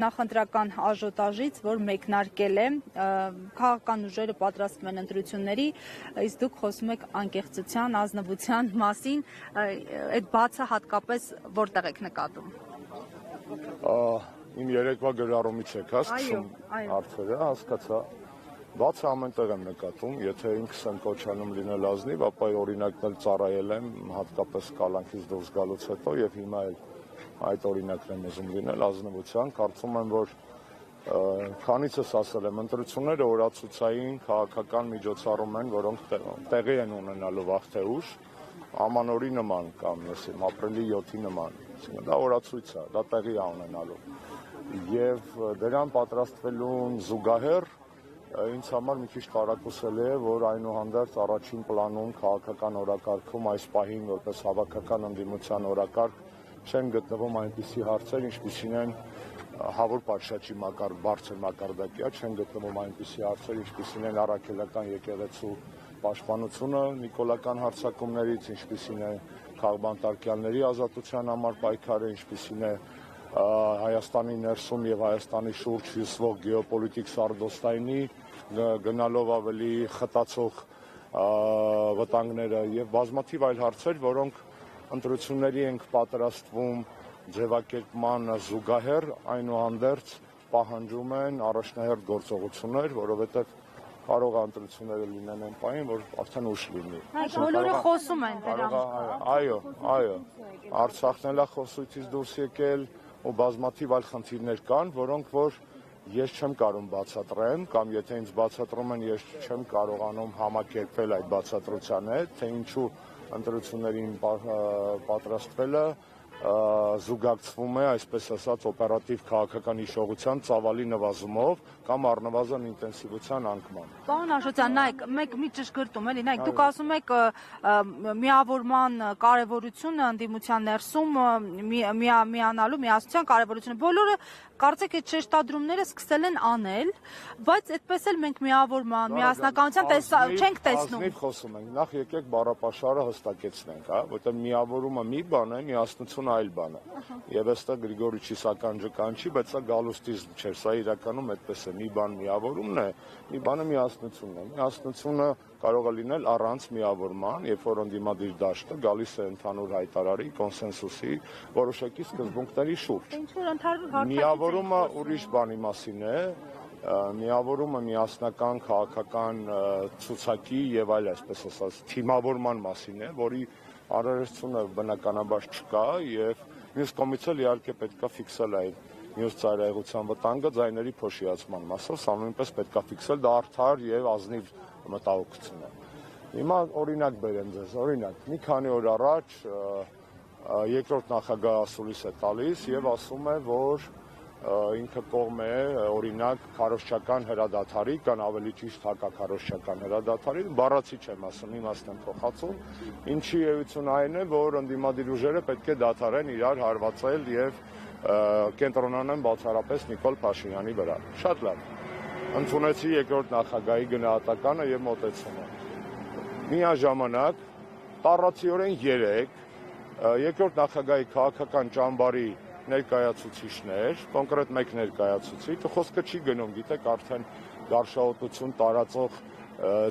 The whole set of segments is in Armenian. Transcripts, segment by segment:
Նախընտրական աժոտաժից, որ մեկնարկել է, քաղաքական ուժերը պատրաստվում են ընտրությունների, իսկ դուք խոսում եք անկեղծության, ազնվության մասին, այդ բացը հատկապես որտեղ եք նկատում։ Իմ երեկվա գրառումից եք սկսում հարցերը, հասկացա։ Բացը ամենտեղ եմ նկատում, եթե ինքս եմ կոչանում լինել ազնիվ, ապա օրինակն էլ ծառայել եմ, հատկապես կալանքից դուրս գալուց հետո եւ հիմա էլ այդ օրինակն եմ ուզում լինել ազնվության, կարծում եմ, որ քանիցս ասել եմ, ընտրությունները օրացուցային քաղաքական միջոցառում են, որոնք տեղի են ունենալու վաղ թե ուշ, ամանորի նման կամ ապրիլի 7-ի նման, դա օրացույց է, դա տեղի է ունենալու եւ դրան պատրաստվելուն զուգահեռ ինձ համար մի քիչ տարակուսելի է, որ այնուհանդերձ առաջին պլանում քաղաքական օրակարգում այս պահին որպես հավաքական ընդդիմության օրակարգ չեն գտնվում այնպիսի հարցեր, ինչպիսին են հավուր պատշաճի բարձր մակարդակի, չեն գտնվում այնպիսի հարցեր, ինչպիսին են առաքելական եկեղեցու պաշտպանությունը նիկոլական հարձակումներից, ինչպիսին է քաղբանտարկյալների ազատության համար պայքարը, ինչպիսին է Հայաստանի ներսում եւ Հայաստանի շուրջ հյուսվող գեոպոլիտիկ սարդոստայնի գնալով ավելի խտացող վտանգները եւ բազմաթիվ այլ հարցեր, որոնք ընտրությունների ենք պատրաստվում ձևակերպման զուգահեռ, այնուհանդերձ պահանջում են առաջնահերթ գործողություններ, որովհետեւ կարող է ընտրությունները լինեն այն պահին, որ արդեն ուշ լինի։ Բոլորը խոսում են դրանց։ Այո, Արցախն էլ է խոսույցից դուրս եկել ու բազմաթիվ այլ խնդիրներ կան, որոնք որ ես չեմ կարող բացատրեմ, կամ եթե ինձ բացատրում են, ես չեմ կարողանում համակերպվել այդ բացատրության հետ, թե ինչու ընտրություններին պատրաստվելը զուգակցվում է, այսպես ասած, օպերատիվ քաղաքական հիշողության ծավալի նվազումով կամ առնվազն ինտենսիվության անկմամբ։ Պարոն Աշոտյան, նայեք, մեկ մի ճշգրտում էլի, նայեք, դուք ասում եք միավորման կարևորությունը ընդդիմության ներսում, միանալու, միասնության կարևորությունը։ Բոլորը կարծեք այդ շեշտադրումները սկսել են անել, բայց այդպես էլ մենք միավորման, միասնականության չենք տեսնում։ Ազնիվ խոսում ենք, նախ եկեք բառապաշարը հստակեցնենք, որտեղ միավորումը մի բան է, միասնությունը այլ բան է։ Եվ այստեղ Գրիգորի Չիսականջը կանչի, բայց սա գալուստիզմ չէ, սա իրականում այդպես է, մի բան միավորումն է, մի բանը միասնությունն է։ Միասնությունը կարող է լինել առանց միավորման, երբ որ ընդդիմադիր դաշտը գալիս է ընդհանուր հայտարարի, կոնսենսուսի, որոշակի սկզբունքների շուրջ։ Միավորումը ուրիշ բանի մասին է, միավորումը միասնական քաղաքական ցուցակի եւ այլ, այսպես ասած, թիմավորման մասին է, որի անհրաժեշտությունը բնականաբար չկա եւ մյուս կողմից էլ իհարկե պետք է ֆիքսել այն մյուս ծայրահեղության վտանգը ձայների փոշիացման մասով, սա նույնպես պետք է ֆիքսել, դա արդար եւ ազնիվ մտահոգություն է։ Հիմա օրինակ բերեմ ձեզ, օրինակ, մի քանի օր առաջ երկրորդ նախագահ ասուլիս է տալիս եւ ասում է, որ ինքը կողմ է օրինակ քարոզչական հրադադարի կամ ավելի ճիշտ հակաքարոզչական հրադադարի, բառացի չեմ ասում, իմաստն եմ փոխածում, ինչի էություն այն է, որ ընդդիմադիր ուժերը պետք է դադարեն իրար հարվածել եւ կենտրոնանան բացառապես Նիկոլ Փաշինյանի վրա։ Շատ լավ։ Ընդունեցի երկրորդ նախագահի գնահատականը եւ մոտեցումը։ Միաժամանակ տառացիորեն 3 երկրորդ նախագահի քաղաքական ճամբարի ներկայացուցիչներ, կոնկրետ մեկ ներկայացուցիչ, խոսքը չի գնում, գիտեք, արդեն գարշահոտություն տարածող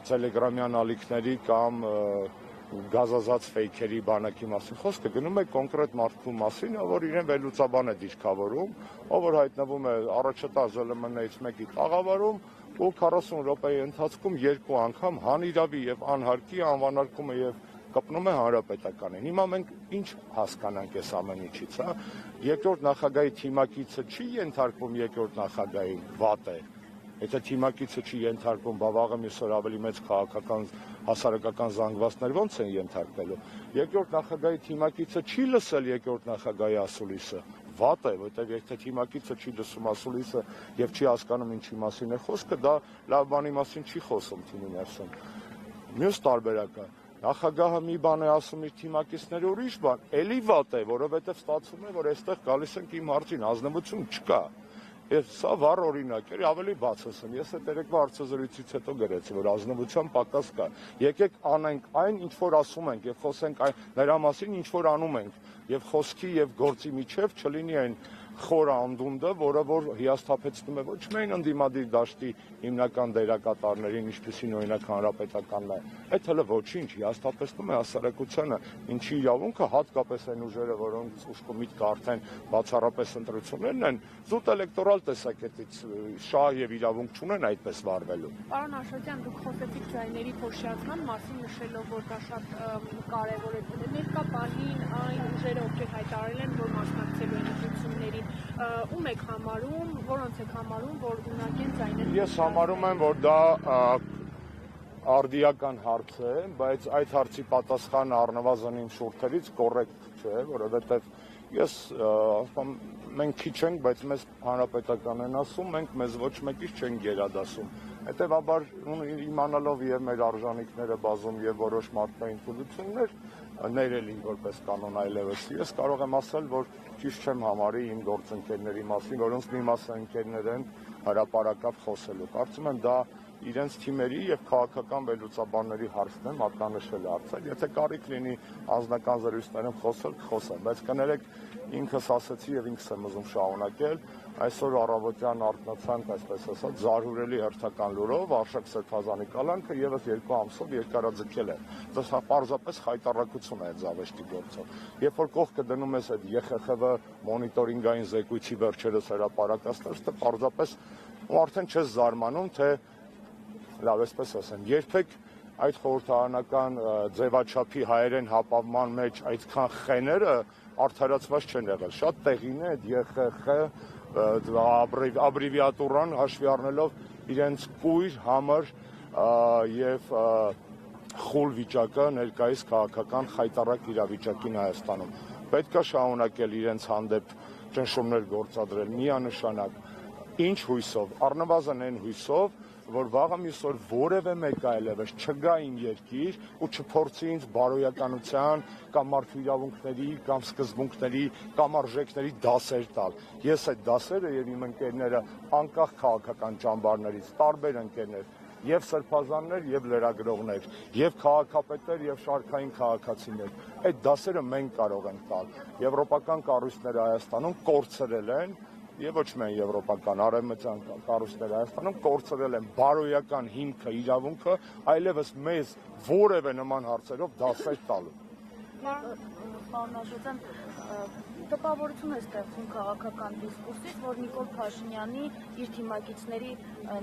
տելեգրամյան ալիքների կամ գազազած ֆեյքերի բանակի մասին, խոսքը գնում է կոնկրետ մարդու մասին, որ իրեն վերլուծաբան է դիրքավորում, ով որ հայտնվում է առաջատար ԶԼՄ-ից մեկի տաղավարում ու 40 րոպեի ընթացքում 2 անգամ հանիրավի եւ անհարկի անվանարկում է եւ կպնում է հանրապետականին։ Հիմա մենք ինչ հասկանանք այս ամեն ինչից, հա։ Երկրորդ նախագահի թիմակիցը չի ենթարկվում երկրորդ նախագահին, վատ է։ Եթե թիմակիցը չի ենթարկվում, բավաղը մյուս օր ավելի մեծ քաղաքական հասարակական զանգվածներ ո՞նց են ենթարկվելու։ Երկրորդ նախագահի թիմակիցը չի լսել երկրորդ նախագահի ասուլիսը, վատ է, որտեղ եթե թիմակիցը չի լսում ասուլիսը եւ չի հասկանում ինչի մասին է խոսքը, դա լավ բանի մասին չի խոսում թիմի ներսում։ Մյուս տարբերակը նախագահը մի բան է ասում իր թիմակիցները ուրիշ բան, էլի վատ է, որովհետև ստացվում է, որ այստեղ գալիս ենք իմ հարցին, ազնվություն չկա։ Եվ սա վառ օրինակ էր, ավելի բաց ասեմ, ես այդ երեկվա հարցազրույցից հետո գրեցի, որ ազնվության պակաս կա։ Եկեք անենք այն, ինչ որ ասում ենք, եւ խոսենք նրա մասին, ինչ որ անում ենք, եւ խոսքի եւ գործի միջև չլինի այն խոր անդունդը, որը որ հիասթափեցնում է ոչ միայն ընդդիմադիր դաշտի հիմնական դերակատարներին, ինչպեսին օրինակ հանրապետականն է, այդ հələ ոչինչ հիասթափեցնում է հասարակությանը, ինչի իրավունքը հատկապես այն ուժերը, որոնց ուշք ու միտքը արդեն բացառապես ընտրություններն են, զուտ էլեկտորալ տեսակետից շահ եւ իրավունք չունեն այդպես վարվելու։ Պարոն Աշոտյան, դուք խոսեցիք ձայների փոշիացման մասին, նշելով, որ դա շատ կարևոր է։ Ներկա պահին այն ուժերը, ովքեր հայտարարել են, որ մասնակցելու են ընտրություններին, ում եք համարում, որոնց եք համարում, որ ունակ են ձայները։ Ես համարում եմ, որ դա արդիական հարց է, բայց այդ հարցի պատասխանը առնվազն իմ շուրթերից կոռեկտ չէ, որովհետև ես ասում մենք քիչ ենք, բայց մեզ հանրապետական են ասում, մենք մեզ ոչ մեկից չենք գերադասում։ Հետևաբար իմանալով եւ մեր արժանինքները բազում եւ որոշ մարդկային թուլություններ ներելի որպես կանոն այլևս ես կարող եմ ասել, որ ճիշտ չեմ համարի իմ գործընկերների մասին, որոնց մի մասը ընկերներ են հրապարակավ խոսելու։ Կարծում եմ դա իրենց թիմերի եւ քաղաքական վերլուծաբանների հարցն է, մատնանշել հարցեր։ Եթե կարիք լինի անձնական զրույցներում խոսել, կխոսեմ, բայց կներեք ինքս ասացի եւ ինքս եմ ուզում շարունակել։ Այսօր առավոտյան արթնացանք, այսպես ասած, զարհուրելի հերթական լուրով Արշակ Սրբազանի կալանքը եւս 2 ամսով երկարաձգել է։ Դա պարզապես խայտառակություն է այդ զավեշտի գործով։ Երբ որ կողքը դնում ես այդ ԵԽԽՎ մոնիտորինգային զեկույցի վերջերս հրապարակածները, դա պարզապես ու արդեն չես զարմանում, թե լավ, այսպես ասեմ, երբեք այդ խորհրդարանական ձևաչափի հայերեն հապավման մեջ այդքան խեները արդարացված չեն եղել։ Շատ տեղին է այդ ԵԽԽ աբրևիատուրան հաշվի առնելով իրենց կույր, համր եւ խուլ վիճակը ներկայիս քաղաքական խայտառակ իրավիճակին Հայաստանում։ Պետք է շարունակել իրենց հանդեպ ճնշումներ գործադրել միանշանակ։ Ինչ հույսով, առնվազն այն հույսով, որ վաղը մյուս օր որևէ մեկ այլևս չգա իմ երկիր ու չփորձի ինձ բարոյականության կամ մարդու իրավունքների կամ սկզբունքների կամ արժեքների դասեր տալ։ Ես այդ դասերը եւ իմ ընկերները անկախ քաղաքական ճամբարներից տարբեր ընկերներ եւ սրբազաններ եւ լրագրողներ եւ քաղաքապետեր եւ շարքային քաղաքացիներ այդ դասերը մենք կարող ենք տալ։ Եվրոպական կառույցները Հայաստանում կորցրել են եւ ոչ միայն եվրոպական արևմտյան կառույցները Հայաստանում կորցրել են բարոյական հիմքը, իրավունքը այլևս մեզ որևէ նման հարցերով դասեր տալու։ Պարոն Աշոտյան, տպավորություն է ստեղծում քաղաքական դիսկուրսից, որ Նիկոլ Փաշինյանի իր թիմակիցների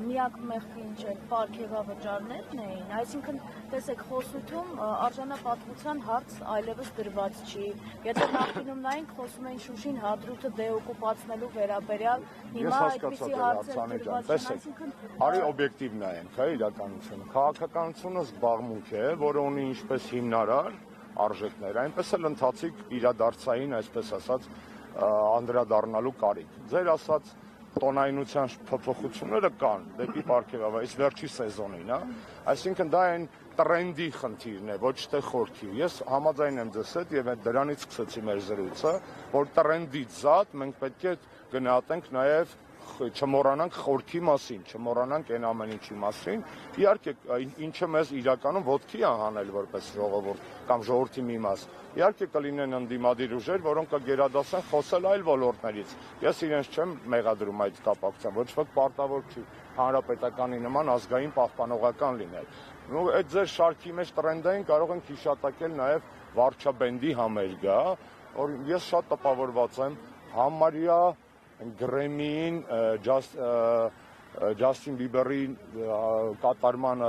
միակ մեղքին չէ պարգևավճարներն էին, այսինքն տեսեք խոսույթում արժանապատվության հարց այլևս դրված չի։ Եթե նախկինում նայենք խոսում էին Շուշին հադրութը դեօկուպացնելու վերաբերյալ, հիմա այդպիսի հարցեր դրված չեն։ Արի օբյեկտիվ նայենք, հա, իրականությունը։ Քաղաքականությունը զբաղմունք է, որը ունի ինչպես հիմնարար արժեքներ, այնպես էլ ընթացիկ իրադարձային, այսպես ասած, անդրադառնալու կարիք։ Ձեր ասած տոնայնության փոփոխությունները կան դեպի պարգևավար, այս վերջի սեզոնին, հա, այսինքն դա այն տրենդի խնդիրն է, ոչ թե խորքի։ Ես համաձայն եմ ձեզ հետ եւ դրանից սկսեցի մեր զրույցը, որ տրենդից զատ մենք պետք է գնահատենք նաեւ չմոռանանք խորքի մասին, չմոռանանք այն ամեն ինչի մասին։ Իհարկե, ինչը մեզ իրականում ոտքի է հանել որպես ժողովուրդ կամ ժողովրդի մի մաս։ Իհարկե կլինեն ընդդիմադիր ուժեր, որոնք կգերադասեն խոսել այլ ոլորտներից։ Ես իրենց չեմ մեղադրում այդ կապակցությամբ, ոչ ոք պարտավոր չի հանրապետականի նման ազգային պահպանողական լինել։ Ու այդ ձեր շարքի մեջ տրենդային կարող ենք հիշատակել նաև վարչաբենդի համերգը, որ ես շատ տպավորված եմ համարյա Գրեմին Ջասթին Բիբերի կատարմանը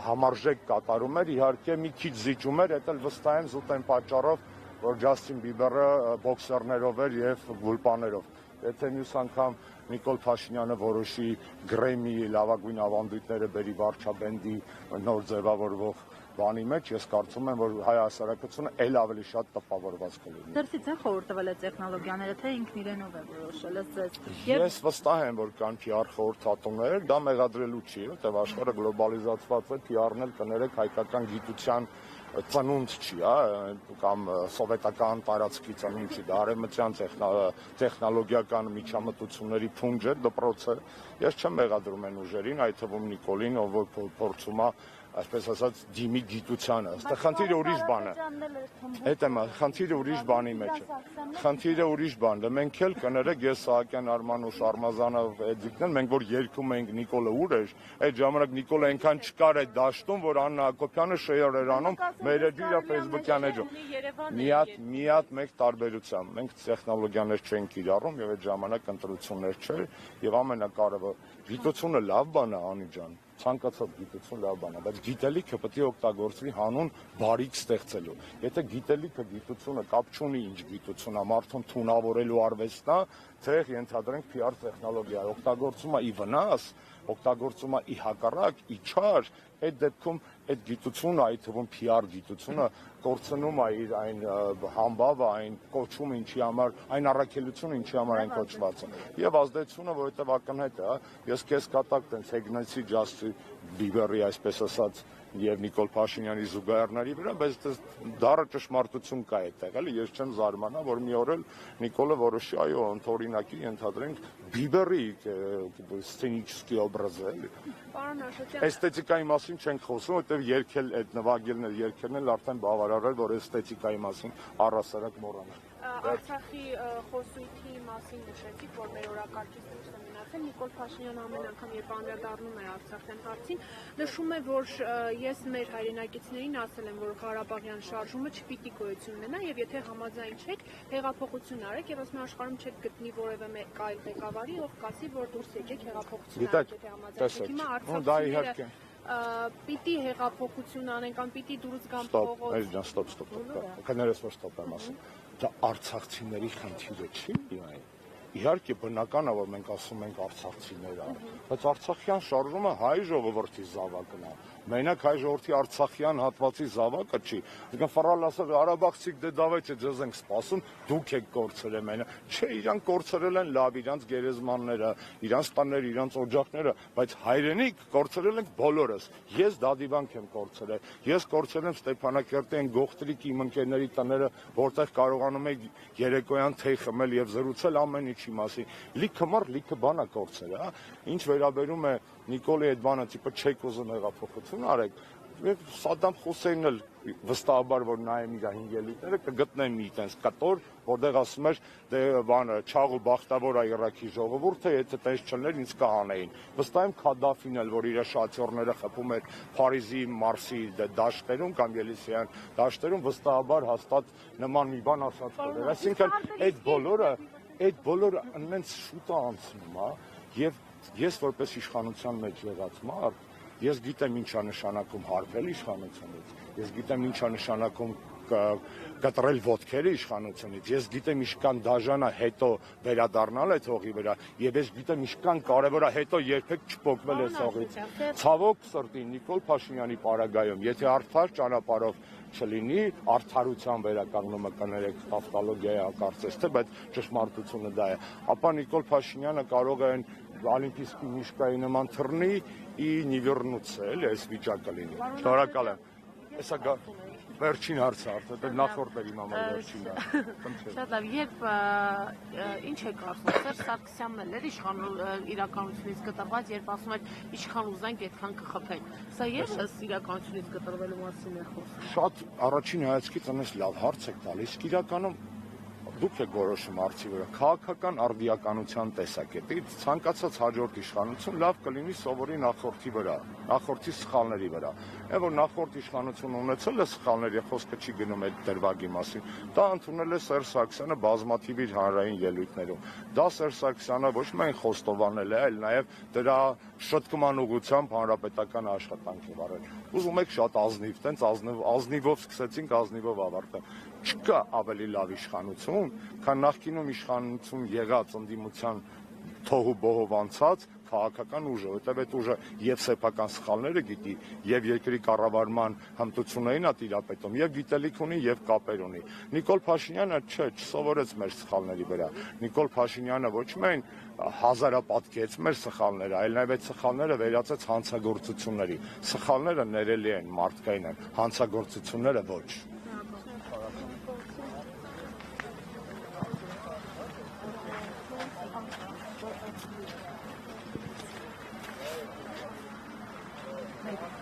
համարժեք կատարում էր, իհարկե մի քիչ զիջում էր, դա էլ վստահ եմ զուտ այն պատճառով, որ Ջասթին Բիբերը բոքսերներով էր եւ գուլպաներով։ Եթե մյուս անգամ Նիկոլ Փաշինյանը որոշի Գրեմի լավագույն ավանդույթները բերի վարչաբենդի նոր ձևավորվող բանի մեջ, ես կարծում եմ, որ հայ հասարակությունը ել ավելի շատ տպավորված կլինի։ Դրսից են խորհուրդ տվել այդ տեխնոլոգիաները, թե ինքն իրենով է որոշել ձեզ։ Ես վստահ եմ, որ կան PR խորհրդատուներ, դա մեղադրելու չի, որտեղ աշխարհը գլոբալիզացված է, PR-ն էլ կներեք հայկական գիտության ծնունդ չի, կամ սովետական տարածքի ծնունդ չի, դա արևմտյան տեխնոլոգիական միջամտությունների փունջ է, դպրոց է։ Ես չեմ մեղադրում այն ուժերին, այդ թվում Նիկոլին, ով որ փորձում է այսպես ասած դիմի գիտությանը, այստեղ խնդիրը ուրիշ բան է։ Այդ է, խնդիրը ուրիշ բանի մեջ է։ Խնդիրը ուրիշ բան է։ Մենք էլ կներեք, ես Սահակյան Արմանուշ Արմազանով Էդիկն, մենք որ երգում ենք Նիկոլը ուր էր, այդ ժամանակ Նիկոլը այնքան չկար այդ դաշտում, որ Աննա Հակոբյանը շեյր էր անում մեր իր Facebook-յան էջում։ Մի հատ մեկ տարբերությամբ, մենք տեխնոլոգիաներ չենք կիրառում եւ այդ ժամանակ ընտրություններ չէր եւ ամենակարևոր գիտությունը լավ բան է, Անի ջան, ցանկացած գիտություն լավ բան է, բայց գիտելիքը պետք է օգտագործվի հանուն բարիք ստեղծելու։ Եթե գիտելիքը գիտությունը կապ չունի ինչ գիտություն է, մարդուն թունավորելու արվեստն է, թե ենթադրենք PR տեխնոլոգիա, օգտագործում է ի վնաս, օգտագործում է ի հակառակ, ի չար, այդ դեպքում այդ գիտությունը, այդ թվում PR գիտությունը կորցնում է իր այն համբավը, այն կոչումը, ինչի համար, այն առաքելությունը, ինչի համար այն կոչված է։ Եվ ազդեցությունը, որովհետև ակնհայտ է, ես քեզ կատակ տենց Հեգնեցի Ջասթին Բիբերի, այսպես ասած, եւ Նիկոլ Փաշինյանի զուգահեռների վրա, բայց դառը ճշմարտություն կա այդտեղ, էլի ես չեմ զարմանա, որ մի օր էլ Նիկոլը որոշի, այո, ընդօրինակի ենթադրենք Բիբերի սցենիչսկի օբրազը, էլի։ Պարոն Աշոտյան, էսթետիկայի մասին չենք խոսում, որտեղ երգել այդ նվագելն էլ երգերն էլ արդեն բավարար է, որ էսթետիկայի մասին առհասարակ մոռանանք։ Արցախի խոսույթի մասին նշեցիք, որ մեր օրակարգից դուրս է մնացել։ Նիկոլ Փաշինյանը ամեն անգամ, երբ անդրադառնում է Արցախյան հարցին, նշում է, որ ես մեր հայրենակիցներին ասել եմ, որ Ղարաբաղյան շարժումը չպիտի գոյություն ունենա եւ եթե համաձայն չեք, հեղափոխություն արեք եւ ասում աշխարհում չեք գտնի որևէ մեկ այլ ղեկավարի, ով կասի, որ դուրս եկեք հեղափոխություն արեք, եթե համաձայն չեք։ Հիմա արցախցիները պիտի հեղափոխություն անեն կամ պիտի դուրս գան փողոց։ Ստոպ։ Կներես որ ստոպ եմ ասում։ Դա արցախցիների խնդիրը չի միայն։ Իհարկե բնական է, որ մենք ասում ենք արցախցիներ, բայց արցախյան շարժումը հայ ժողովրդի զավակն է։ Մենակ հայ ժողովրդի արցախյան հատվածի զավակը չի։ Այսինքն ֆռալ ասել Ղարաբաղցիք դե դավայցե ձեզ ենք սպասում, դուք եք կորցրել մենը։ Չէ, իրանք կորցրել են լավ, իրանք գերեզմանները, իրանք տները, իրանք օջախները, բայց հայրենիք կորցրել ենք բոլորս։ Ես Դադիվանք եմ կորցրել։ Ես կորցրել եմ Ստեփանակերտի այն գողտրիկ իմ ընկերների տները, որտեղ կարողանում եք երեկոյան թեյ խմել եւ զրուցել ամեն ինչի մասին։ Լիքը մար, լիքը բան է կորցրել, հա։ Ինչ վերաբերում է Նիկոլի այդ բանը, տիպը չեք ուզում հեղափոխություն արեք, Սադամ Հուսեյնն էլ վստահաբար որ նայեմ իր հինգելիքները կգտնեն մի տենց կտոր, որտեղ ասում էր դե բանը չաղ ու բախտավոր է Իրաքի ժողովուրդը, եթե տես չլներ ինձ կհանեին։ Վստահ եմ Քադաֆին էլ, որ իր շատյորները խփում էր Փարիզի, Մարսի դաշտերում կամ Ելիսեյան դաշտերում, վստահաբար հաստատ նման մի բան ասած կլներ։ Այսինքն այդ բոլորը այնպես շուտ է անցնում, հա, եւ ես որպես իշխանության մեջ եղած մարդ, ես գիտեմ ինչ է նշանակում հարբել իշխանությունից, ես գիտեմ ինչ է նշանակում կտրել ոտքերը իշխանությունից, ես գիտեմ ինչքան դաժան է հետո վերադառնալ այդ հողի վրա, եւ ես գիտեմ ինչքան կարեւոր է հետո երբեք չփոկվել այս հողից։ Ցավոք սրտի Նիկոլ Փաշինյանի պարագայում, եթե արդար ճանապարհով չլինի, արդարության վերականգնումը կներեք տավտոլոգիայի կարծես թե, բայց ճշմարտությունը դա է, ապա Նիկոլ Փաշինյանը կարող է Օլիմպիական միշկայի նման թռնի ի նիվերնուցը, էլի այս վիճակը լինի։ Շնորհակալ եմ։ Հեսա վերջին հարցը, արդեն նախորդ էր իմ համար վերջինը։ Շատ լավ, երբ ինչ է կարծում, Սերժ Սարգսյանն էլ էր իրականությունից կտրված, երբ ասում էր ինչքան ուզենք, այդքան կխփենք։ Սա ևս իրականությունից կտրվելու մասին է խոսքը։ Շատ առաջին հայացքից այնպես լավ հարց եք տալիս, իրականում դուք եք որոշում արծի վրա, քաղաքական արդիականության տեսակետից ցանկացած հաջորդ իշխանություն լավ կլինի սովորի նախորդի վրա, նախորդի սխալների վրա։ Այն որ նախորդ իշխանությունը ունեցել է սխալների, խոսքը չի գնում այդ դրվագի մասին, դա ընդունել է Սերժ Սարգսյանը բազմաթիվ իր հանրային ելույթներում։ Դա Սերժ Սարգսյանը ոչ միայն խոստովանել է, այլ նաև դրա շտկման ուղղությամբ հանրապետական աշխատանք է վարել։ Ուզում եք շատ ազնիվ, տենց ազնիվով սկսեցինք, ազնիվով ավարտենք։ Չկա ավելի լավ իշխանություն, քան նախկինում իշխանություն եղած ընդդիմության թողու բողով անցած քաղաքական ուժը, որտեղ այդ ուժը եւ սեփական սխալները գիտի, եւ երկրի կառավարման հմտություններին է տիրապետում, եւ գիտելիք ունի, եւ կապեր ունի։ Նիկոլ Փաշինյանը չսովորեց մեր սխալների վրա։ Նիկոլ Փաշինյանը ոչ միայն հազարապատկեց մեր սխալները, այլ նաեւ այդ սխալները վերածեց հանցագործությունների։ Սխալները ներելի են, մարդկային են, հանցագործությունները ոչ։ Thank you.